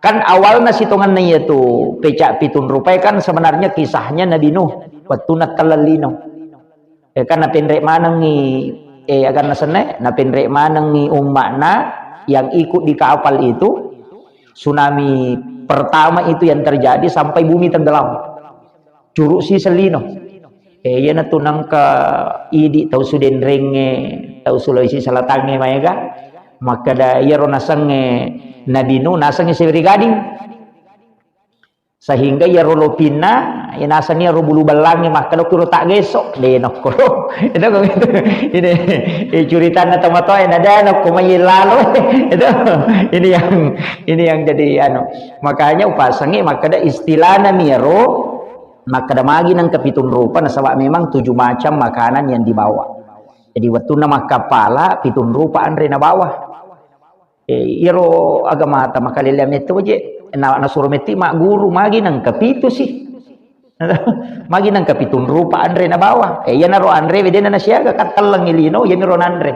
Kan awalnya situngan itu pecak pitun rupai kan sebenarnya kisahnya Nabi Nuh waktu natalallino. Kan napinrek manang ni akan nasene napinrek manang ni umatna yang ikut di kapal itu, tsunami pertama itu yang terjadi sampai bumi tenggelam. Curug si selino. Ya na tunang ka idi tau suden renge tau Sulawesi Selatan nge mayaga. Maka da yaro nasang Nabi Nuh nasang sewiri gading. Sehingga yaro lopina nasang yaro bulu balang maka lo kuro tak gesok denok kuro. Itu kok itu. Ini cerita na tomato ada nok kumayi lalu. Itu ini yang jadi anu. Makanya upasangi maka da istilah na miro maka da magi nang kapitun rupa nasaba memang 7 macam makanan yang dibawa. Jadi waktu nama kapala pitun rupa andre na bawah. Iro agama ta makalilya meto je na suruh meti mak guru magi nang kapitu sih. Magi nang kapitun rupa andre na bawah. Ya naro andre wedena na siaga katalang ilino ya miro andre.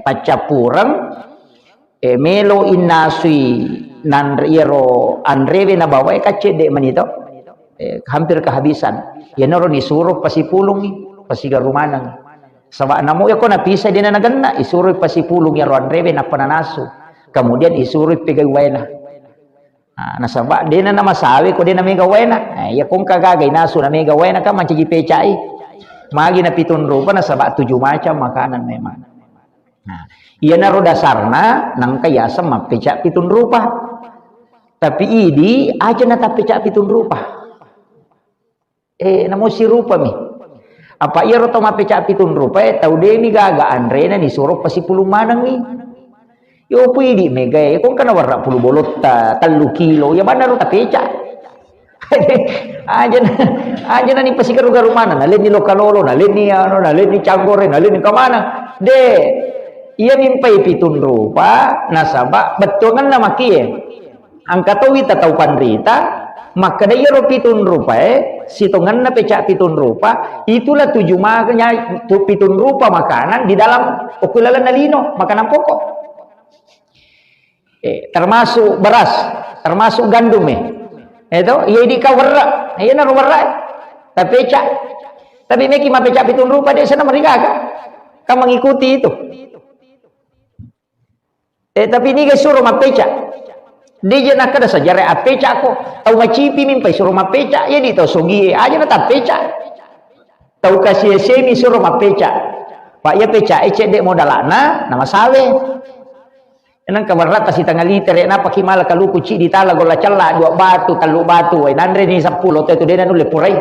Pacapurang melo inasui nandre iro andre na bawah kacede manito. Hampir kehabisan. Ya naro ni suruh pasipulong ni pasiga rumanang. Sabak namo ya ko napisa din na nagana isuroy pasipulong ya ron rebe na pananaso kemudian isuroy pigawena nasaba din na masawi ko din na megawena ya kung kagagay naso na megawena ka mancigi pecai magi na pitun rupa nasaba 7 macam makanan memang. Iya na ro dasarna nang kayasa mapeca pitun rupa tapi idi aja na tapeca pitun rupa namo si rupa mi apa iya roto mapeca pitun rupa tau demi gaga andre na disuruh pasipulong manang ni yo pwede mega kung kana warna puluh bolot 3 kilo ya bana ro tapeca aja na ni pasikarugaru mana nalin ni lokalolo nalin ni ano nalin ni cangkore nalin ni kamana de iya mimpay pitun rupa nasaba betul kan namaki angkatawi tatau pandrita maka da iya ro pitun rupa situngan na peca pitun rupa itulah 7 makanya pitun rupa makanan di dalam ukulalan nalino makanan pokok termasuk beras termasuk gandum itu iya di kawarra iya na warra tapeca tapi meki mapeca pitun rupa dia sana mereka kan mengikuti itu tapi ini guys suruh mapeca dia nak ada sejarah apeca ko tau macipi mimpai suruh mapeca ya di tau sogi aja na tapeca tau kasih semi suruh mapeca pak ya peca dek modalana nama sawe enang kabarat pasti tanggal liter na pakimala kalu kuci di tala gola cella 2 batu 3 batu nandre ni 10 tu dia nanu lepurai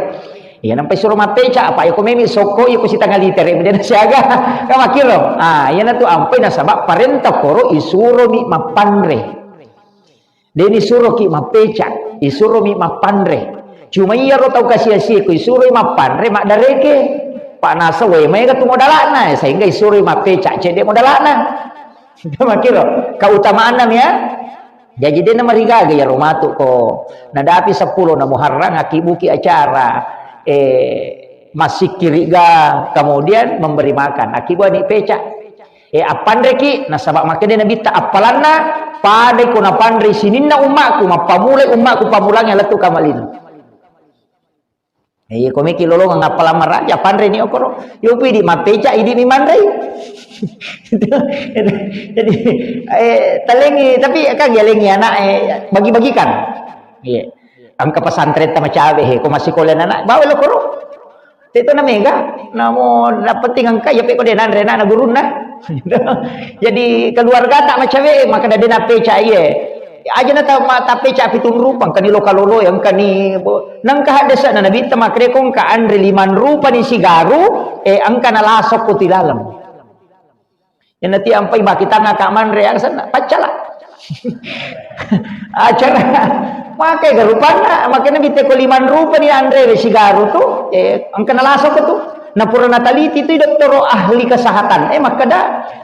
ya nampai suruh mapeca apa ya ko memi soko ya ko si tanggal liter dia na siaga ka makilo ya na tu ampai na sabab parenta koro isuro mi mapanre deni suruh ki mapeca isuruh mi mapandre cuma iya ro tau kasih ku isuruh mapandre mak dareke pak nasa we mai ka tu modalana sehingga isuruh mapeca cede modalana makiro keutamaan nam ya jadi dia nama rigaga ya romatu ko nadapi 10 na Muharram akibuki acara masih kiriga kemudian memberi makan akibu ni peca apandre ki nasabak makanya nabi ta apalana pada ko na pandre sininna umakku mapamulai umakku pamulangnya letu kamalin ko meki lolong ngapala maraja pandre ni okoro yo pi di mapeca idi mi mandai jadi talengi tapi kan gelengi anak bagi-bagikan angka pesantren ta macabe ko masih kolen anak bawa lo koro itu na mega namo dapeting angka ya pe ko denan rena na guruna jadi keluarga tak macam maka ada na peca aja na ta peca pitun rupang kani lokalolo yang kani nang kahadasa na nabi tamakre kong ka andre 5 rupa ni sigaru angka na lasok ko tilalam yan nati ampai bakita nga kaman reang sana pacala acara makai garupana makanya bite ko 5 rupa ni andre sigaru tu angka na lasok ko tu Napura nataliti itu dokter ahli kesehatan. Maka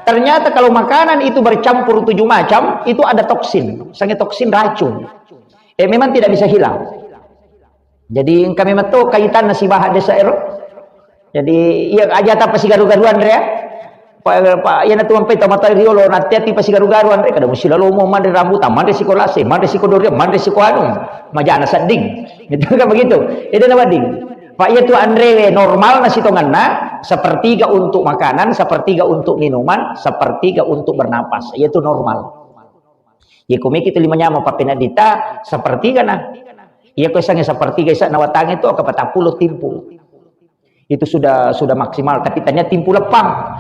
ternyata kalau makanan itu bercampur 7 macam, itu ada toksin, sangat toksin racun. Memang tidak bisa hilang. Jadi kami metu kaitan nasi bahat desa ero. Jadi iya aja apa sih garu-garuan ya. Pak ya na tumampai tamata riolo hati-hati pasi garu-garu andre kada mesti lalu mau mandre rambutan mandre sikolase mandre sikodoria mandre sikoanum majana sading itu kan begitu itu nama ding Pak ya tu andre normal nasi tonganna sepertiga untuk makanan sepertiga untuk minuman sepertiga untuk bernapas itu normal ya kumi kita limanya mau papenadita sepertiga nah ya kesangnya sepertiga isa nawatang itu ke 40 timpu itu sudah maksimal tapi tanya timpu lepang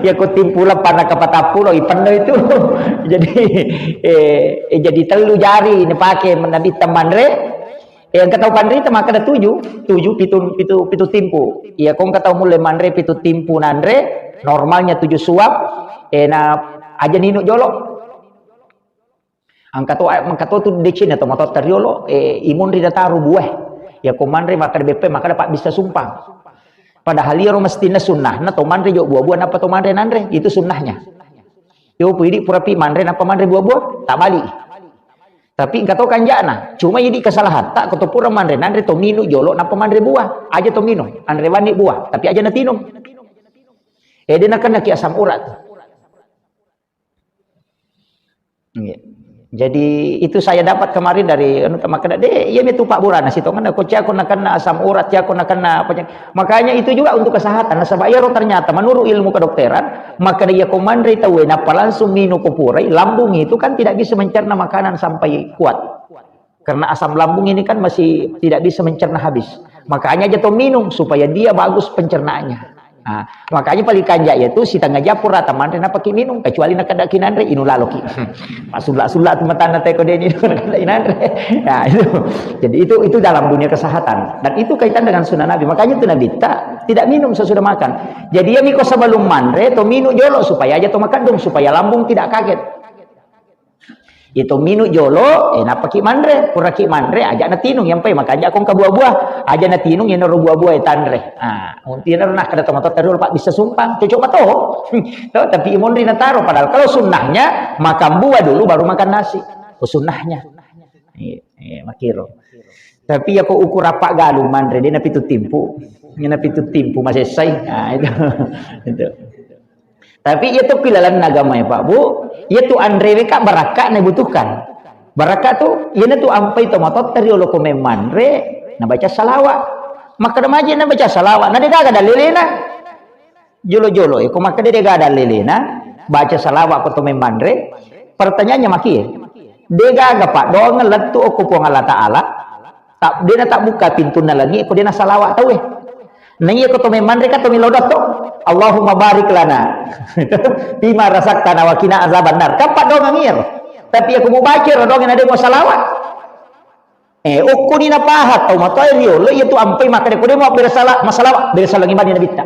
ya kok timpu lepang ke 40 ipenuh itu jadi telu jari ini pakai menabi temanre yang kata pandri itu maka ada 7 pitu timpu ya kong kata mulai mandre pitu timpu nandre normalnya 7 suap na aja nino jolok angkato tu decina atau motor teriolo imun rida taru buah ya komandre maka BP maka dapat bisa sumpah padahal dia mestinya sunnah nah tomandre jo buah-buah apa tomandre nandre itu sunnahnya yo pidi purapi mandre apa mandre buah-buah tak balik tapi enggak tahu kanjana cuma ini kesalahan tak ketopura mandre nandre tominu jolo napa mandre buah aja tominu andre wani buah tapi aja natinum dia nak kena ki asam urat jadi itu saya dapat kemarin dari maka deh ya itu Pak Burana situ kan aku kena asam urat aku kena makanya itu juga untuk kesehatan sabayaro ternyata menurut ilmu kedokteran maka dia komandre tahu napa langsung minum kupurai lambung itu kan tidak bisa mencerna makanan sampai kuat karena asam lambung ini kan masih tidak bisa mencerna habis makanya jatuh minum supaya dia bagus pencernaannya. Nah, makanya paling kanja itu si tangga japur rata mandre napa ki minum kecuali nak kada kinandre inu laloki masula-sula teman-teman teko deni inandre nah itu jadi itu dalam dunia kesehatan dan itu kaitan dengan sunnah Nabi makanya itu Nabi tidak minum sesudah makan jadi ya miko sebelum mandre to minum jolo supaya aja to makan dong supaya lambung tidak kaget itu minum jolo napa ki mandre pura ki mandre aja na tinung yang pai makanya akong ka buah-buah aja na tinung yang ro buah-buah tandre untina nak kada tomato terul Pak bisa sumpang cocok mato tapi imun rina taro padahal kalau sunnahnya makan buah dulu baru makan nasi sunnahnya makiro tapi ya kok ukur apa galu mandre dia na pitu timpu masih say itu tapi itu pilalan agama ya Pak Bu itu andre ka baraka na butuhkan baraka tu yana tu ampai tomato teriolo kome mandre na baca salawat maka remaja na baca salawat na dia ada lelena jolo-jolo ko maka dia ada lelena baca salawat ko tome mandre pertanyaannya maki dia Pak doang letu ko po Allah Taala tak dia tak buka pintu na lagi ko dia na salawat tahu nang ko tome mandre ka tome lodot to Allahumma barik lana bima rasaktana wa qina azaban nar kapan dong ngir tapi aku mau baca dong ada mau salawat ukuni na pahat tau matoy rio lo itu ampai maka ko dia mau bersalah masalah bersalah ngimani nabi ta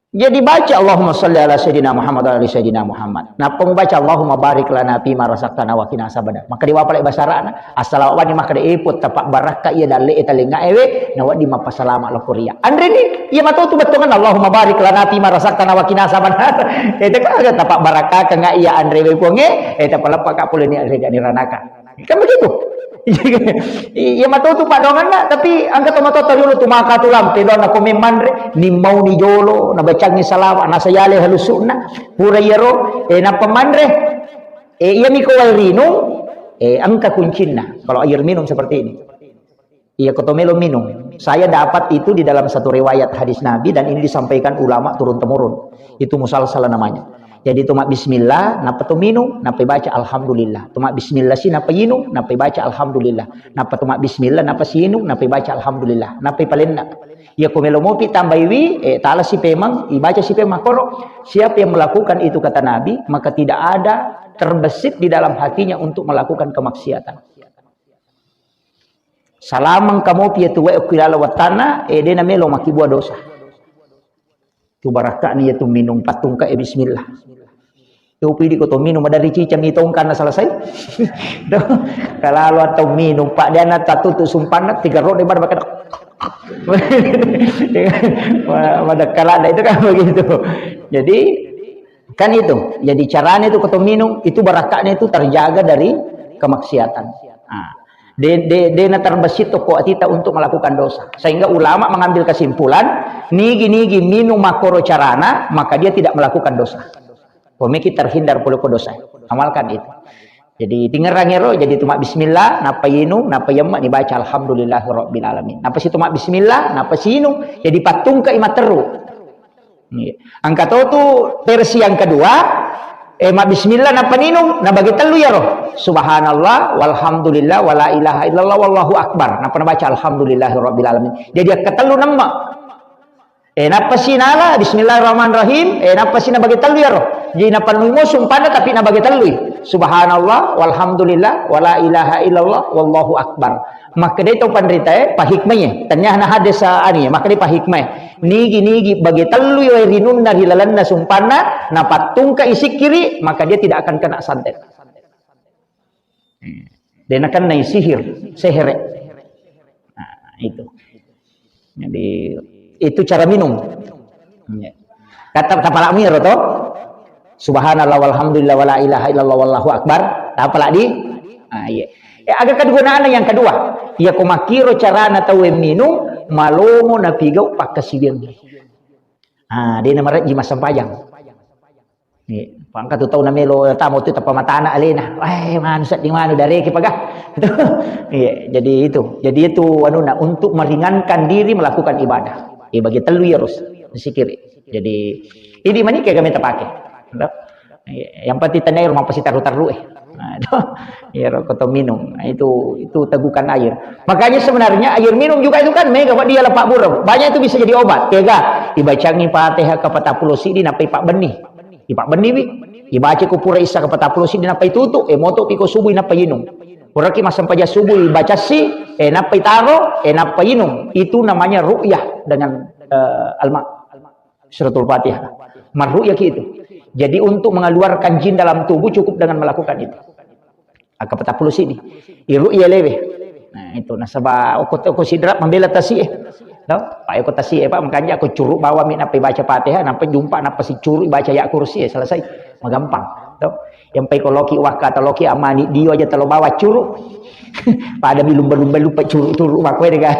jadi baca Allahumma shalli ala sayyidina Muhammad wa ala sayyidina Muhammad nah pembaca Allahumma barik lana bima rasaktana wa qina azaban maka dia wapalai basarana assalamu maka dia iput tapak baraka ia dalle etalinga ewe na wadi mapasalama lokoria andre ni ia mato tu betongan Allahumma barik lana bima rasaktana wa qina azaban eta ka tapak baraka ka nga ia andre we ponge eta palapa ka pule ni reja ni ranaka kan begitu iya mato tu Pak dongan na tapi angkat tomato teriolo tu maka tu lam pedon ako memandre ni mau ni jolo na bacang ni salawa na sayale halusuna pura yero na pemandre iya mi ko rino angka kuncina kalau air minum seperti ini iya kotomelo minum saya dapat itu di dalam satu riwayat hadis Nabi dan ini disampaikan ulama turun temurun itu musalsal namanya jadi tumak bismillah napa tu minum napa baca alhamdulillah tumak bismillah si napa yinu napa baca alhamdulillah napa tumak bismillah napa si yinu napa baca alhamdulillah napa palenna ya komelo mopi tambaiwi taala si pemang ibaca si pemang koro siapa yang melakukan itu kata Nabi maka tidak ada terbesit di dalam hatinya untuk melakukan kemaksiatan salamang kamu pia tuwa ukilala watana dena melo maki buah dosa tu baraka ni tu minum patung ka bismillah tu pidi ko to minum dari cicam itong kana selesai kalau atau minum Pak dia na tatu tu sumpan 3 rode bar bakal pada kala itu kan begitu jadi kan itu jadi caranya itu ko to minum itu barakanya itu terjaga dari kemaksiatan Dena terbesit toko atita untuk melakukan dosa. Sehingga ulama mengambil kesimpulan, nigi minum makoro carana, maka dia tidak melakukan dosa. Pemikir terhindar puluh dosa. Amalkan itu. Jadi tinggal rangero, jadi tumak bismillah, napa yinu, napa yemma dibaca alhamdulillahirabbil alamin. Napa si tumak bismillah, napa si yinu, jadi patung ke imat teru. Angka tu versi yang kedua, mak bismillah napa ninu, na bagi telu ya roh. Subhanallah, walhamdulillah, wala ilaha illallah, wallahu akbar. Napa baca alhamdulillahirabbil alamin. Jadi ketelu nama. Napa si nala, bismillahirrahmanirrahim. Napa si na bagi telu ya roh. Jadi napa nuimo sumpana tapi na bagi telu. Subhanallah, walhamdulillah, wala ilaha illallah, wallahu akbar. Maka dia tahu panderita pahikmahnya. Tanya na hadis ani, maka dia pahikmah. Nigi bagi telu ya rinunna hilalanna sumpana, na patung ka isi kiri, maka dia tidak akan kena santet. Dan akan naik sihir. Nah, itu. Jadi itu cara minum. Kata tapalak mir to. Subhanallah walhamdulillah wala ilaha illallah wallahu akbar. Tapalak di. Iya. Agak kegunaan yang kedua. Ya kumakiro carana tahu minum malomo na pigau pakasibiang. Dia nama di masa pajang. Pangkat tu tahu na melo tamu tu tapa mata anak alena. Manusat di mana dari kipagah. Jadi itu untuk meringankan diri melakukan ibadah. Bagi telu ya harus sikir. Jadi ini mana kayak kami terpakai. Yang penting tanah air mampu taruh. Ya rokok minum. Itu tegukan air. Makanya sebenarnya air minum juga itu kan mega dia lepak burung. Banyak itu bisa jadi obat. Kega dibacangi Fatihah ke 40 sidi napai Pak Benih. Pak Benih bi. Dibaca ku pura isa ke 40 sidi napai tutuk. Moto piko subuh napai inum. Pura ki masam paja subuh baca si napai taro napai inum. Itu namanya ru'yah dengan suratul Fatihah. Marru'yah itu. Jadi untuk mengeluarkan jin dalam tubuh cukup dengan melakukan itu. Akap 40 sini. Ru'yah lebe. Nah itu nasabah aku sidrat membela tasih. Pak aku tasih Pak makanya aku curuk bawa min apa baca Fatihah nampai jumpa napa si curuk baca ya kursi selesai. Magampang. Yang pai koloki waka atau loki amani dia aja telo bawa curuk. Pada lumba-lumba lupa curuk makwe dega.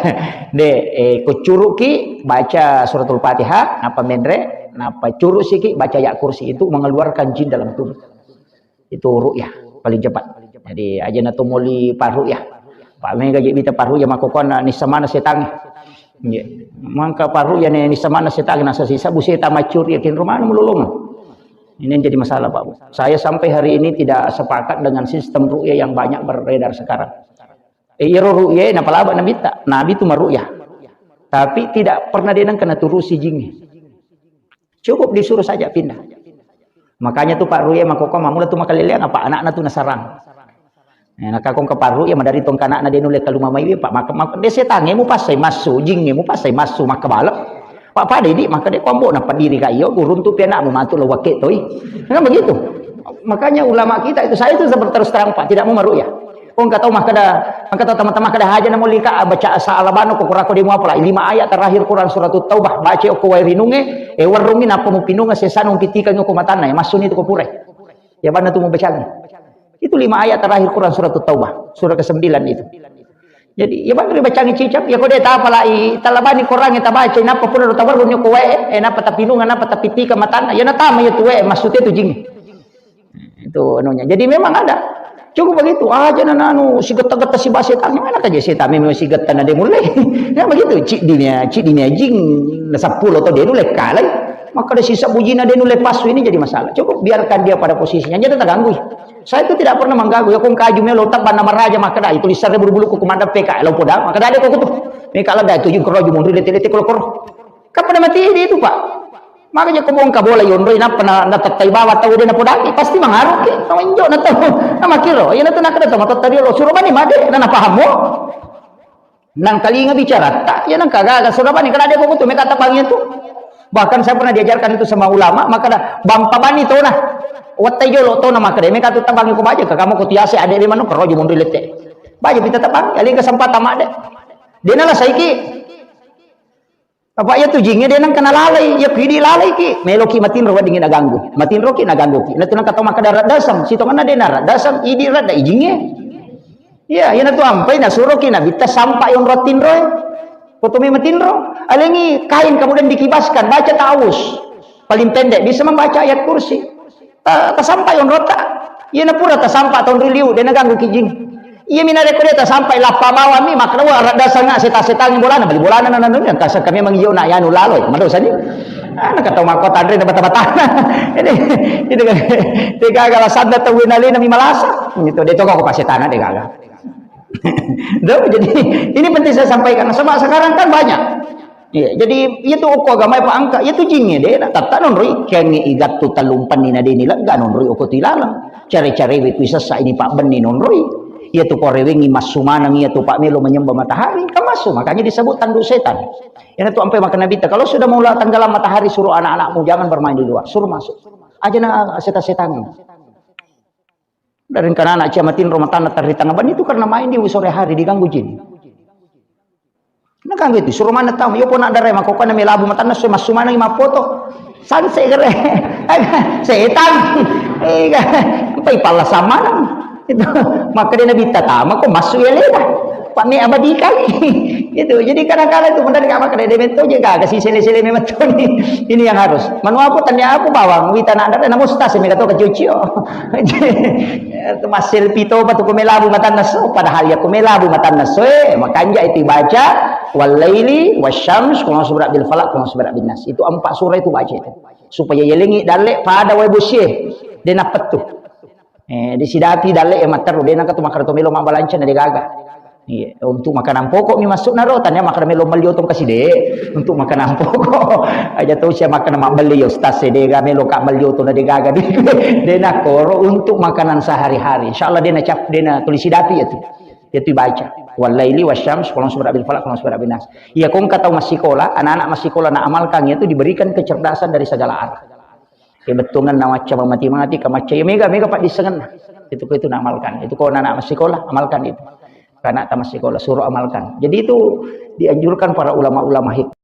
Ko curuk ki baca suratul Fatihah napa mendre napa curuk siki baca ya kursi itu mengeluarkan jin dalam tubuh. Itu ru'yah paling cepat. Jadi aja na tumuli paru ya. Pak mega jadi bita paru ya makokon ni samana setangi. Mangka paru ya ni samana setangi nasa sisa busi tamacur yakin rumah mululung. Ini yang jadi masalah Pak. Saya sampai hari ini tidak sepakat dengan sistem ru'yah yang banyak beredar sekarang. Iro ru'yah napa laba nabi tak. Nabi itu meru'yah. Tapi tidak pernah dia kena turusi jinnya. Cukup disuruh saja pindah. Makanya tuh Pak Ru'yah makoko mamula tuh makalilian apa anak-anak tuh nasarang. Nah kakong ke Pak Ru'yah madari tong kana na denule kalu mamai Pak maka dia setange mu pasai masu jinge mu pasai masu maka balap. Pak pada ini maka dia kombo na padiri ka iyo gurun tu pianak mu matu lo wakit toy. Kan begitu. Makanya ulama kita itu saya itu seperti terus terang Pak tidak mau meru'yah. Kau tahu maka teman-teman kada haja na mulika baca salabano ko kurako di mu apa 5 ayat terakhir Quran surat Taubah baca ko wairinunge warungi napa mu pinunga sesanung pitikan ko matana ya masuni itu ko pure. Ya bana tu mu baca. Itu 5 ayat terakhir Quran surat Taubah surah ke-9 itu. Jadi ya bana baca cicap ya ko de ta pala talabani Quran kita baca napa pun ro tawarunyo ko napa tapinunga napa tapitika matana ya natama ya tuwe maksudnya itu jing. Itu anunya. Jadi memang ada. Cukup begitu aja nanu si geta-geta si basetan mana aja setan memang si geta na de mulai. Ya begitu cik dinya jing na 10 atau dia nulek kalai. Maka ada sisa bujina dia nulek pasu ini jadi masalah. Cukup biarkan dia pada posisinya jangan terganggu. Saya itu tidak pernah mengganggu ya kong kaju me lotak nama raja maka dah tulisannya berbulu ku komanda PK lo podang maka dah dia kok tuh. Ini kalau dah itu jing keroju mundur lete-lete kalau kapan mati ini itu Pak. Makanya kung ka bola yun rin na natatay bawa tawo din na podaki pasti mangarok eh tawanjo na to na makiro yan na to nakada to matatari lo suruban ni made na napaham mo nang kalinga bicara tak yan ang kagaga suruban ni kada ko to may katapangin to bahkan saya pernah diajarkan itu sama ulama maka da bampaban itu na watay yo lo to na makade may katutambangin ko baje kagamo ko tiyase ade di mano karo jumun rilete baje pita tapang ali kasempatan made di na la saiki apa ya tu jingnya dia nang kena lalai ya pidi lalai ki meloki matin ro dingin aganggu matin ro ki naganggu ki na tunang kataw makadarat dasam sitongan na denar dasam idi rada ijingnya Iya, yana tu ampai na suruh kina bita sampai on rotin roy. Potumi matin ro. Alengi kain kemudian dikibaskan, baca ta'awuz. Paling pendek bisa membaca ayat kursi. Tak sampai on rota. Iya na pura tak sampai tahun riliu dia ganggu kijing. Iya mina rekode tak sampai lapa bawa mi makna wa dasar nga seta-setang bolana bali bolana nan nan kasar kami mangiyo na yanu laloy. Mado sani. Ana kata makot andre na bata-bata. Ini kan gagal sadda tawin ali na mi malasa. Itu dito ko pasetana de gagal. Jadi ini penting saya sampaikan. Sama sekarang kan banyak. Ya, jadi itu uko agama pa angka, itu jingnya deh. Tatanon roi kengi igat tu talumpan ni nade nila ganon roi uko tilalang. Cari-cari wit bisa sa ini pak benih non roi. Ia tu korewengi masumanang ia tu pak melo menyembah matahari, kamasu makanya disebut tanduk setan. Yang itu sampai makan nabi. Kalau sudah mau tenggelam matahari suruh anak-anakmu jangan bermain di luar, suruh masuk. Aja na setan-setan. Dari karena anak ciamatin rumah tanah terhitang ban itu karena main di sore hari diganggu jin. Nah kan gitu, suruh mana tahu, yo pun ada remah kok kan melabu matana so masumana ima foto. Sanse gere. Setan. Apa ipala sama itu. Maka dia nabi tatama kok masuk ya leda. Pak me abadi kali. Gitu. Jadi kadang-kadang itu benar enggak makanya demento juga kasih sele-sele memang ini yang harus. Manu apa tanya aku bawang wita nak ada namus tas me kato kecucio. Itu masil pito batu kumelabu matan naso padahal ya kumelabu matan naso makanya itu baca walaili wasyams kuma surat bil falaq kuma surat bin nas. Itu 4 surah itu baca itu. Supaya yelengi dalek pada wae busyeh dia nak petu. Di sidati dalek matar dia nak tu makar to melo mambalancan dia gagah. Iya, untuk makanan pokok mi masuk narotan ya makanan melo meliu tu kasih deh untuk makanan pokok aja tahu siapa makan mak beli ustaz de ga melo ka meliu tu na de gaga de nak koro untuk makanan sehari-hari insyaallah dia nak cap dia nak tulis dati itu baca walaili wasyams qul surat bil falaq qul surat bin nas iya kong kata masih sekolah anak-anak masih sekolah nak amalkan itu diberikan kecerdasan dari segala arah kebetulan nak macam mati-mati ka macam mega pak disengen itu nak amalkan itu kau anak masih sekolah amalkan itu karena tamat sekolah suruh amalkan. Jadi itu dianjurkan para ulama-ulama hikmah.